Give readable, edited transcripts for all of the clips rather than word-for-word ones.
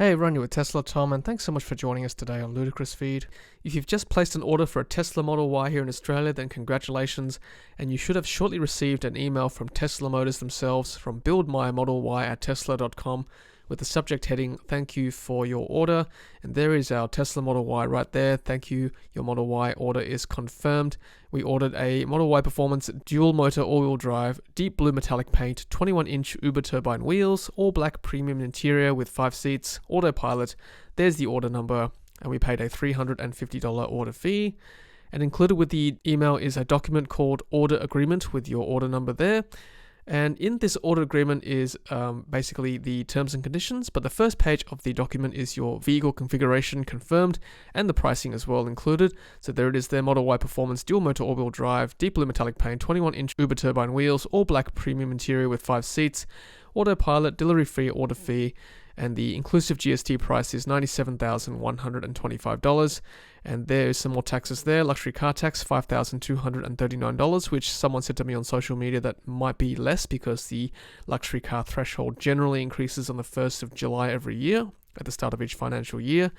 Hey everyone, you're with Tesla Tom, and thanks so much for joining us today on Ludicrous Feed. If you've just placed an order for a Tesla Model Y here in Australia, then congratulations, and you should have shortly received an email from Tesla Motors themselves from buildmymodelY@tesla.com with the subject heading, "Thank you for your order," and there is our Tesla Model Y right there. Thank you, your Model Y order is confirmed. We ordered a Model Y Performance dual motor all-wheel drive, deep blue metallic paint, 21-inch Uber turbine wheels, all black premium interior with 5 seats, autopilot. There's the order number, and we paid a $350 order fee. And included with the email is a document called Order Agreement with your order number there. And in this order agreement is basically the terms and conditions, but the first page of the document is your vehicle configuration confirmed and the pricing as well included. So there it is there, Model Y Performance dual motor all-wheel drive, deep blue metallic paint, 21-inch Uber turbine wheels, all black premium interior with 5 seats, autopilot, delivery free order fee, and the inclusive GST price is $97,125. And there's some more taxes there. Luxury car tax, $5,239, which someone said to me on social media that might be less because the luxury car threshold generally increases on the 1st of July every year at the start of each financial year.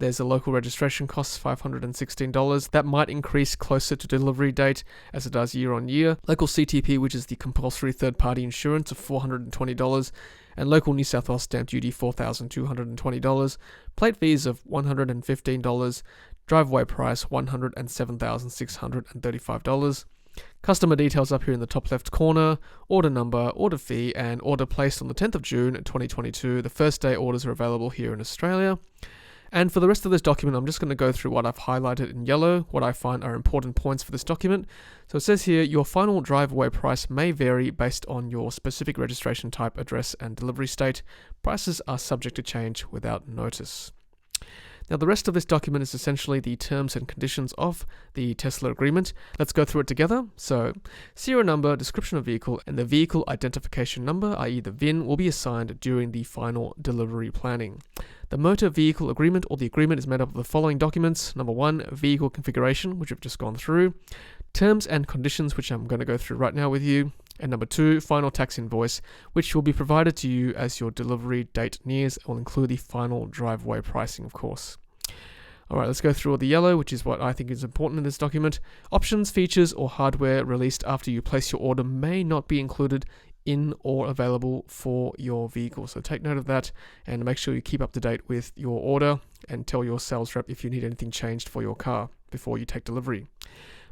There's a local registration cost, $516. That might increase closer to delivery date as it does year on year. Local CTP, which is the compulsory third-party insurance, of $420. And local New South Wales stamp duty, $4,220. Plate fees of $115. Driveaway price, $107,635. Customer details up here in the top left corner, order number, order fee, and order placed on the 10th of June 2022. The first day orders are available here in Australia. And for the rest of this document, I'm just going to go through what I've highlighted in yellow, what I find are important points for this document. So it says here, your final drive-away price may vary based on your specific registration type, address, and delivery state. Prices are subject to change without notice. Now, the rest of this document is essentially the terms and conditions of the Tesla agreement. Let's go through it together. So, serial number, description of vehicle, and the vehicle identification number, i.e. the VIN, will be assigned during the final delivery planning. The motor vehicle agreement or the agreement is made up of the following documents. Number 1, vehicle configuration, which we've just gone through. Terms and conditions, which I'm going to go through right now with you. And number 2, final tax invoice, which will be provided to you as your delivery date nears. It will include the final driveway pricing, of course. Alright, let's go through all the yellow, which is what I think is important in this document. Options, features, or hardware released after you place your order may not be included in or available for your vehicle. So take note of that and make sure you keep up to date with your order and tell your sales rep if you need anything changed for your car before you take delivery.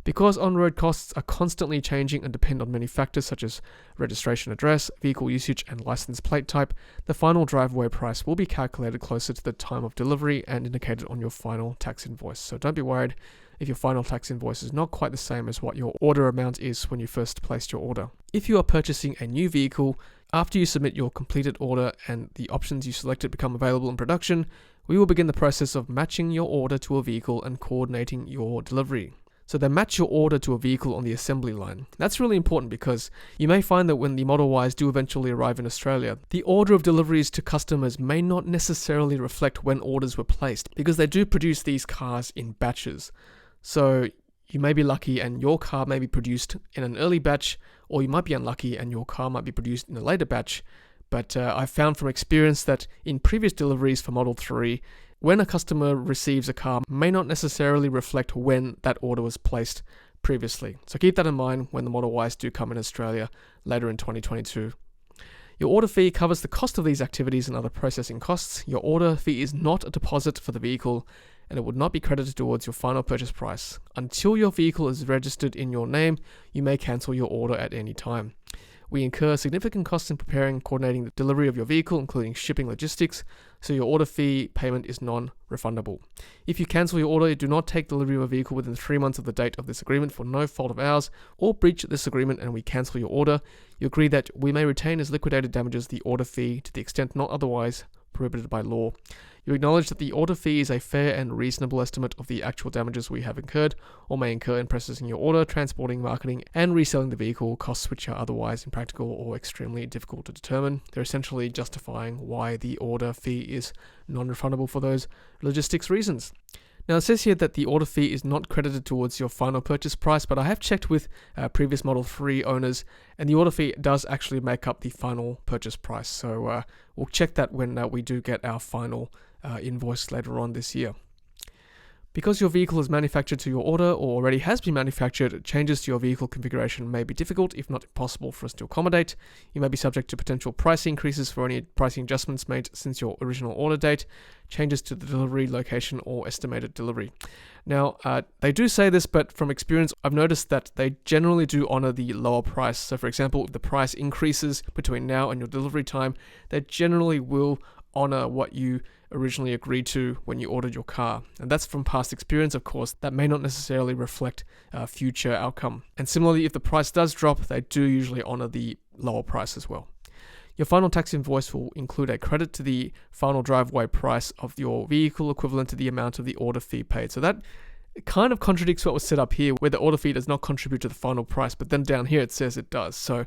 Because on-road costs are constantly changing and depend on many factors such as registration address, vehicle usage, and license plate type, the final driveway price will be calculated closer to the time of delivery and indicated on your final tax invoice. So don't be worried if your final tax invoice is not quite the same as what your order amount is when you first placed your order. If you are purchasing a new vehicle, after you submit your completed order and the options you selected become available in production, we will begin the process of matching your order to a vehicle and coordinating your delivery. So they match your order to a vehicle on the assembly line. That's really important because you may find that when the Model Ys do eventually arrive in Australia, the order of deliveries to customers may not necessarily reflect when orders were placed because they do produce these cars in batches. So you may be lucky and your car may be produced in an early batch, or you might be unlucky and your car might be produced in a later batch. But I've found from experience that in previous deliveries for Model 3, when a customer receives a car may not necessarily reflect when that order was placed previously. So keep that in mind when the Model Ys do come in Australia later in 2022. Your order fee covers the cost of these activities and other processing costs. Your order fee is not a deposit for the vehicle and it would not be credited towards your final purchase price. Until your vehicle is registered in your name, you may cancel your order at any time. We incur significant costs in preparing and coordinating the delivery of your vehicle, including shipping logistics, so your order fee payment is non-refundable. If you cancel your order, do not take delivery of a vehicle within 3 months of the date of this agreement for no fault of ours, or breach this agreement and we cancel your order. You agree that we may retain as liquidated damages the order fee to the extent not otherwise prohibited by law. You acknowledge that the order fee is a fair and reasonable estimate of the actual damages we have incurred or may incur in processing your order, transporting, marketing, and reselling the vehicle, costs which are otherwise impractical or extremely difficult to determine. They're essentially justifying why the order fee is non-refundable for those logistics reasons. Now it says here that the order fee is not credited towards your final purchase price, but I have checked with previous Model 3 owners, and the order fee does actually make up the final purchase price. So we'll check that when we do get our final invoice later on this year. Because your vehicle is manufactured to your order or already has been manufactured, changes to your vehicle configuration may be difficult, if not impossible, for us to accommodate. You may be subject to potential price increases for any pricing adjustments made since your original order date, changes to the delivery location or estimated delivery. Now, they do say this, but from experience, I've noticed that they generally do honor the lower price. So for example, if the price increases between now and your delivery time, they generally will honor what you originally agreed to when you ordered your car. And that's from past experience, of course. That may not necessarily reflect future outcome. And similarly, if the price does drop, they do usually honor the lower price as well. Your final tax invoice will include a credit to the final driveway price of your vehicle equivalent to the amount of the order fee paid. So that kind of contradicts what was set up here, where the order fee does not contribute to the final price, but then down here it says it does. So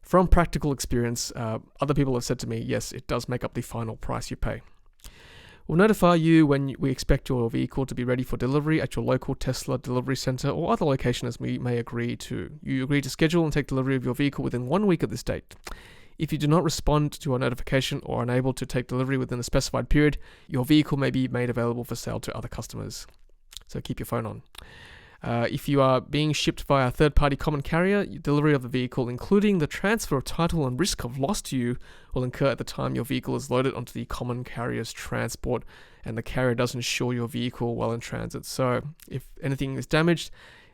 from practical experience, other people have said to me, yes, it does make up the final price you pay. We'll notify you when we expect your vehicle to be ready for delivery at your local Tesla delivery center or other location, as we may agree to. You agree to schedule and take delivery of your vehicle within 1 week of this date. If you do not respond to our notification or are unable to take delivery within a specified period, your vehicle may be made available for sale to other customers. So keep your phone on. If you are being shipped via a third-party common carrier, delivery of the vehicle, including the transfer of title and risk of loss to you, will incur at the time your vehicle is loaded onto the common carrier's transport and the carrier does insure your vehicle while in transit. So if anything is damaged,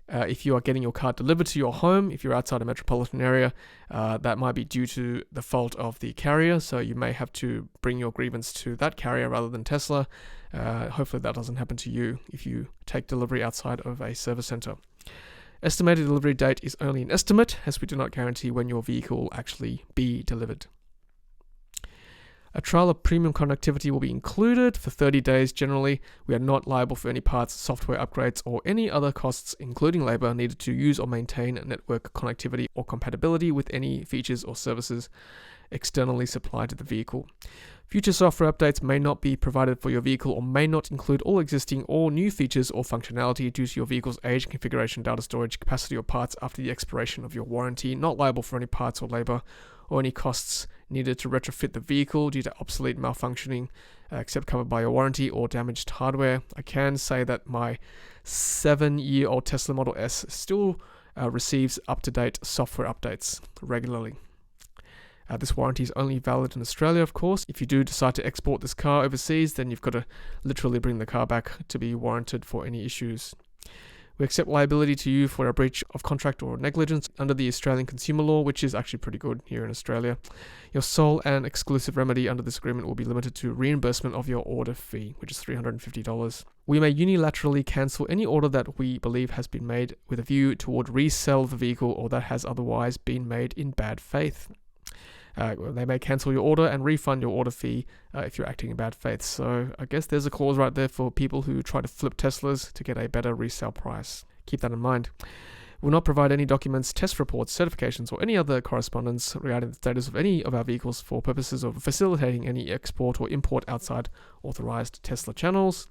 if you are getting your car delivered to your home, if you're outside a metropolitan area, that might be due to the fault of the carrier. So you may have to bring your grievance to that carrier rather than Tesla. Hopefully that doesn't happen to you if you take delivery outside of a service center. Estimated delivery date is only an estimate, as we do not guarantee when your vehicle will actually be delivered. A trial of premium connectivity will be included for 30 days generally. We are not liable for any parts, software upgrades, or any other costs, including labor, needed to use or maintain network connectivity or compatibility with any features or services externally supplied to the vehicle. Future software updates may not be provided for your vehicle or may not include all existing or new features or functionality due to your vehicle's age, configuration, data storage, capacity, or parts after the expiration of your warranty. Not liable for any parts or labor or any costs needed to retrofit the vehicle due to obsolete malfunctioning, except covered by your warranty or damaged hardware. I can say that my 7-year-old Tesla Model S still receives up-to-date software updates regularly. This warranty is only valid in Australia, of course. If you do decide to export this car overseas, then you've got to literally bring the car back to be warranted for any issues. We accept liability to you for a breach of contract or negligence under the Australian consumer law, which is actually pretty good here in Australia. Your sole and exclusive remedy under this agreement will be limited to reimbursement of your order fee, which is $350. We may unilaterally cancel any order that we believe has been made with a view toward resell the vehicle or that has otherwise been made in bad faith. They may cancel your order and refund your order fee if you're acting in bad faith. So I guess there's a clause right there for people who try to flip Teslas to get a better resale price. Keep that in mind. We will not provide any documents, test reports, certifications, or any other correspondence regarding the status of any of our vehicles for purposes of facilitating any export or import outside authorized Tesla channels.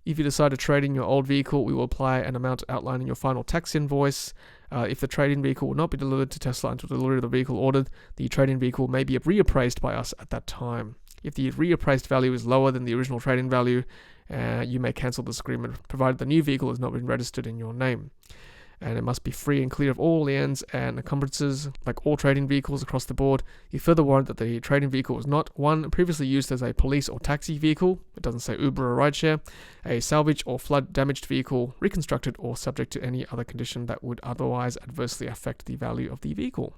If you decide to trade in your old vehicle, we will apply an amount outlined in your final tax invoice. If the trade-in vehicle will not be delivered to Tesla until delivery of the vehicle ordered, the trade-in vehicle may be reappraised by us at that time. If the reappraised value is lower than the original trade-in value, you may cancel this agreement, provided the new vehicle has not been registered in your name. And it must be free and clear of all liens and encumbrances, like all trading vehicles across the board. You further warrant that the trading vehicle was not, 1, previously used as a police or taxi vehicle, it doesn't say Uber or rideshare, a salvage or flood damaged vehicle, reconstructed or subject to any other condition that would otherwise adversely affect the value of the vehicle.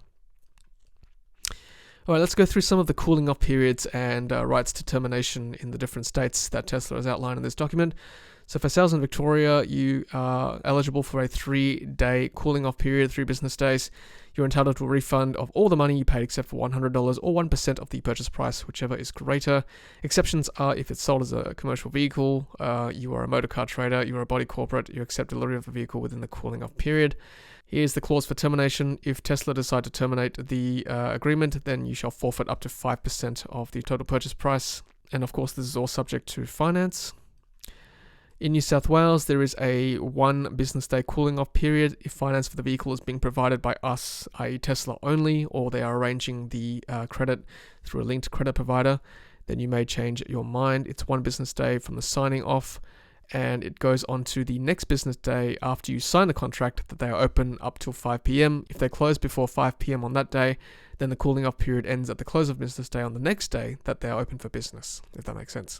Alright, let's go through some of the cooling off periods and rights to termination in the different states that Tesla has outlined in this document. So for sales in Victoria, you are eligible for a 3-day cooling off period, 3 business days. You're entitled to a refund of all the money you paid except for $100 or 1% of the purchase price, whichever is greater. Exceptions are if it's sold as a commercial vehicle, you are a motor car trader, you are a body corporate, you accept delivery of the vehicle within the cooling off period. Here's the clause for termination. If Tesla decide to terminate the agreement, then you shall forfeit up to 5% of the total purchase price. And of course, this is all subject to finance. In New South Wales, there is a 1 business day cooling off period if finance for the vehicle is being provided by us, i.e. Tesla only, or they are arranging the credit through a linked credit provider. Then you may change your mind. It's 1 business day from the signing off, and it goes on to the next business day after you sign the contract that they are open up till 5 p.m. If they close before 5 p.m. on that day, then the cooling off period ends at the close of business day on the next day that they are open for business, if that makes sense.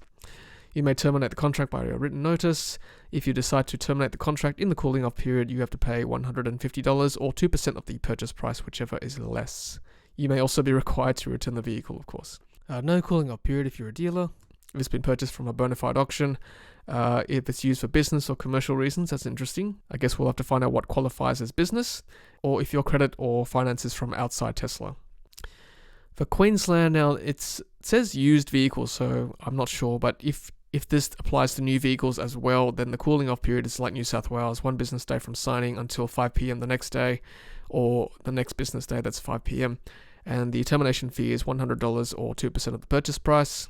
You may terminate the contract by a written notice. If you decide to terminate the contract in the cooling off period, you have to pay $150 or 2% of the purchase price, whichever is less. You may also be required to return the vehicle, of course. No cooling off period if you're a dealer. If it's been purchased from a bona fide auction. If it's used for business or commercial reasons, that's interesting. I guess we'll have to find out what qualifies as business, or if your credit or finance is from outside Tesla. For Queensland, now it says used vehicles, so I'm not sure, but if this applies to new vehicles as well, then the cooling off period is like New South Wales, 1 business day from signing until 5 p.m. the next day, or the next business day, that's 5 p.m. And the termination fee is $100 or 2% of the purchase price.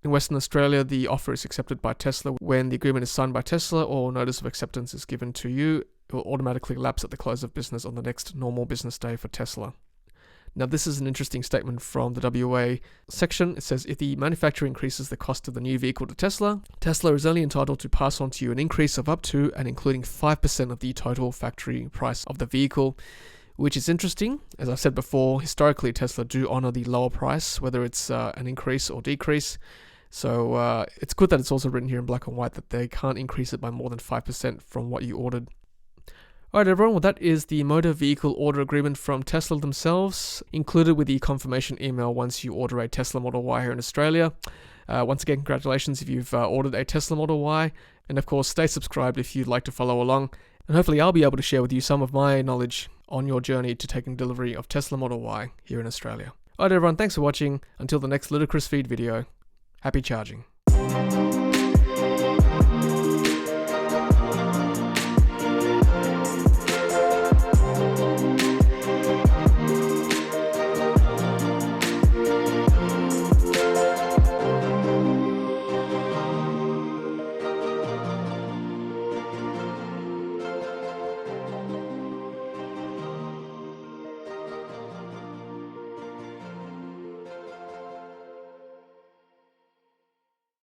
In Western Australia, the offer is accepted by Tesla when the agreement is signed by Tesla or notice of acceptance is given to you. It will automatically lapse at the close of business on the next normal business day for Tesla. Now, this is an interesting statement from the WA section. It says, if the manufacturer increases the cost of the new vehicle to Tesla, Tesla is only entitled to pass on to you an increase of up to and including 5% of the total factory price of the vehicle, which is interesting. As I said before, historically, Tesla do honor the lower price, whether it's an increase or decrease. So it's good that it's also written here in black and white that they can't increase it by more than 5% from what you ordered. Alright everyone, well that is the motor vehicle order agreement from Tesla themselves, included with the confirmation email once you order a Tesla Model Y here in Australia. Once again, congratulations if you've ordered a Tesla Model Y, and of course stay subscribed if you'd like to follow along, and hopefully I'll be able to share with you some of my knowledge on your journey to taking delivery of Tesla Model Y here in Australia. Alright everyone, thanks for watching. Until the next Ludicrous Feed video, happy charging.